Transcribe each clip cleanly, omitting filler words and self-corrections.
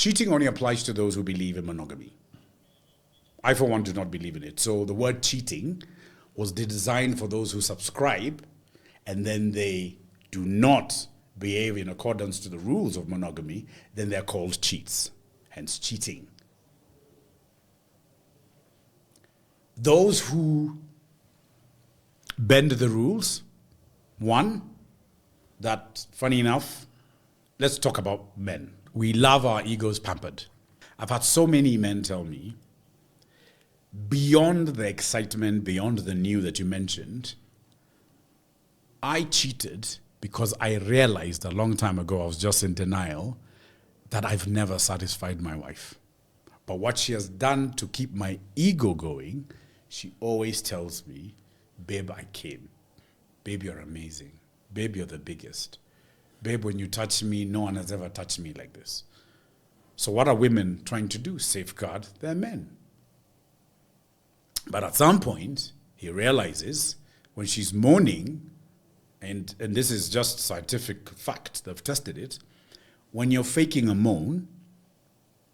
cheating only applies to those who believe in monogamy. I, for one, do not believe in it. So the word cheating was designed for those who subscribe and then they do not behave in accordance to the rules of monogamy, then they're called cheats, hence cheating. Those who bend the rules, one, that, funny enough, let's talk about men. We love our egos pampered. I've had so many men tell me, beyond the excitement, beyond the new that you mentioned, I cheated because I realized a long time ago, I was just in denial, that I've never satisfied my wife. But what she has done to keep my ego going, she always tells me, babe, I came. Babe, you're amazing. Babe, you're the biggest. Babe, when you touch me, no one has ever touched me like this. So what are women trying to do? Safeguard their men. But at some point, he realizes when she's moaning, and this is just scientific fact, they've tested it, when you're faking a moan,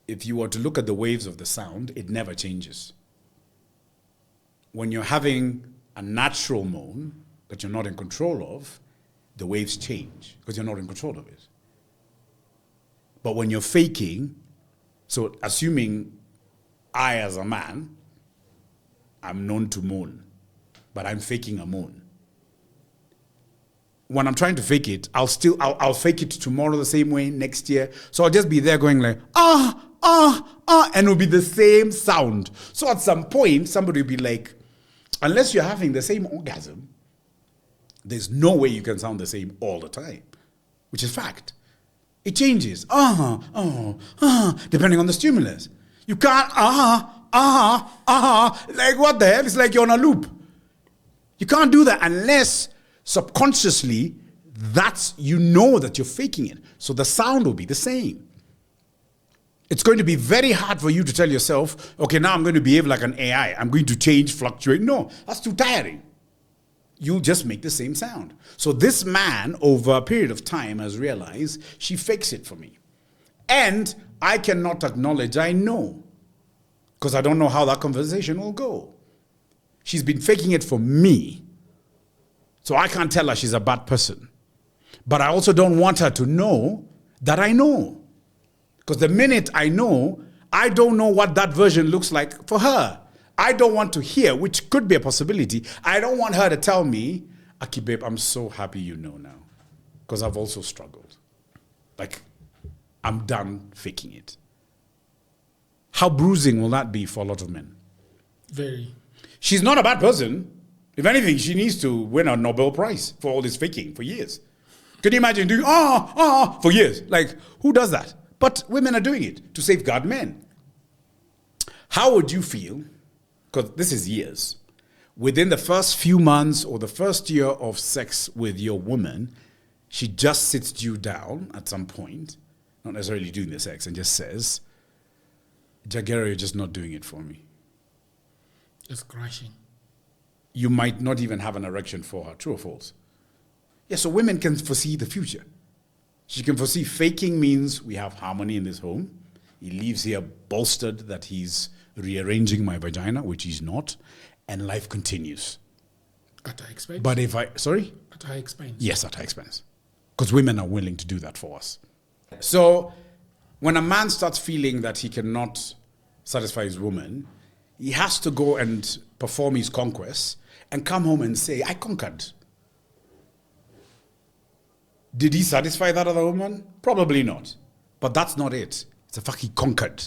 if you were to look at the waves of the sound, it never changes. When you're having a natural moan that you're not in control of, the waves change because you're not in control of it. But when you're faking, so assuming I as a man, I'm known to moan, but I'm faking a moan. When I'm trying to fake it, I'll fake it tomorrow the same way, next year. So I'll just be there going like, and it'll be the same sound. So at some point, somebody will be like, unless you're having the same orgasm, there's no way you can sound the same all the time, which is fact. It changes, depending on the stimulus. You can't, like what the hell? It's like you're on a loop. You can't do that unless subconsciously you know that you're faking it. So the sound will be the same. It's going to be very hard for you to tell yourself, okay, now I'm going to behave like an AI. I'm going to change, fluctuate. No, that's too tiring. You'll just make the same sound. So this man, over a period of time, has realized she fakes it for me. And I cannot acknowledge I know, because I don't know how that conversation will go. She's been faking it for me. So I can't tell her she's a bad person. But I also don't want her to know that I know. Because the minute I know, I don't know what that version looks like for her. I don't want to hear, which could be a possibility. I don't want her to tell me, Aki babe, I'm so happy you know now. Because I've also struggled. Like, I'm done faking it. How bruising will that be for a lot of men? Very. She's not a bad person. If anything, she needs to win a Nobel Prize for all this faking for years. Can you imagine doing for years? Like, who does that? But women are doing it to safeguard men. How would you feel, because this is years, within the first few months or the first year of sex with your woman, she just sits you down at some point, not necessarily doing the sex, and just says, Jagera, you're just not doing it for me. It's crashing. You might not even have an erection for her, true or false? Yeah, so women can foresee the future. She can foresee faking means we have harmony in this home. He leaves here bolstered that he's rearranging my vagina, which he's not, and life continues. At high expense? But if sorry? At high expense. Yes, at high expense. Because women are willing to do that for us. So when a man starts feeling that he cannot satisfy his woman, he has to go and perform his conquest and come home and say, I conquered. Did he satisfy that other woman? Probably not. But that's not it. It's a fact he conquered.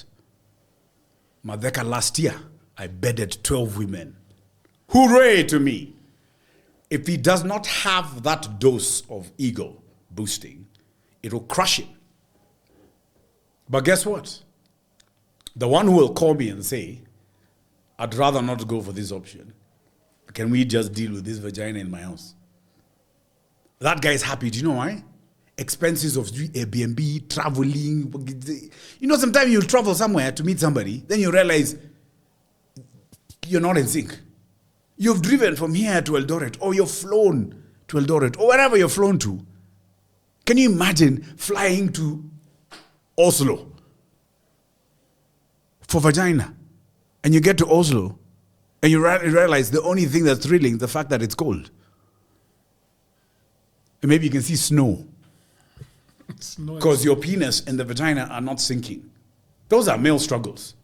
Madeka, last year, I bedded 12 women. Hooray to me. If he does not have that dose of ego boosting, it will crush him. But guess what? The one who will call me and say, I'd rather not go for this option. Can we just deal with this vagina in my house? That guy is happy. Do you know why? Expenses of Airbnb, traveling. You know, sometimes you'll travel somewhere to meet somebody, then you realize you're not in sync. You've driven from here to Eldoret, or you've flown to Eldoret, or wherever you're flown to. Can you imagine flying to Oslo? for vagina. And you get to Oslo and you realize the only thing that's thrilling is the fact that it's cold. And maybe you can see snow. It's not. Because your penis and the vagina are not syncing. Those are male struggles.